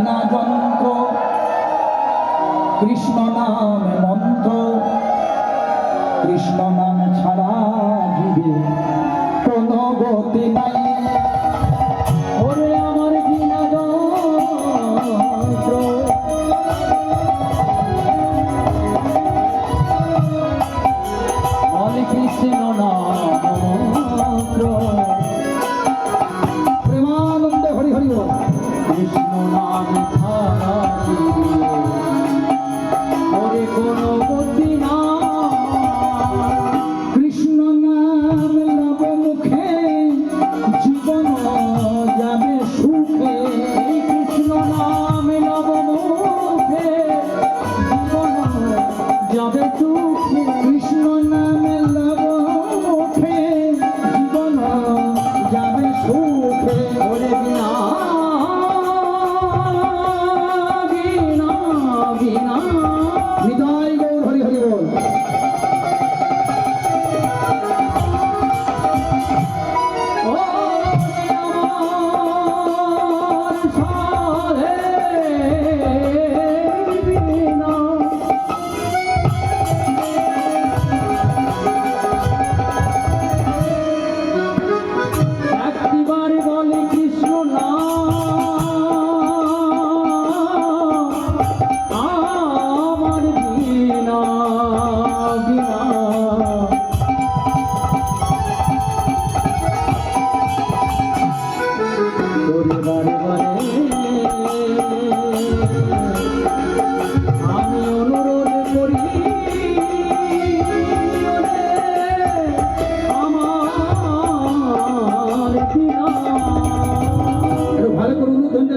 বীণা যন্ত্র কৃষ্ণ নামে মন্ত্র কৃষ্ণ নাম ছাড়া জীবে কোনো গতি নাই ওরে আমার বীণা যন্ত্র বলে কৃষ্ণ নাম মন্ত্র প্রেমানন্দে হরি হরি বল কৃষ্ণ নাম ছাড়া ওরে কোনো গতি না কৃষ্ণ নাম লব মুখে জীবন যাবে সুখে কৃষ্ণ নাম লব মুখে জীবন যাবে সুখে কৃষ্ণ নাম লব মুখে জীবন যাবে সুখে ওরে বিনা হৃদয় গৌর হরি হরি বল একটিবারে বলে কৃষ্ণ না আমি অনুরোধ করি আমার ভালো করুন।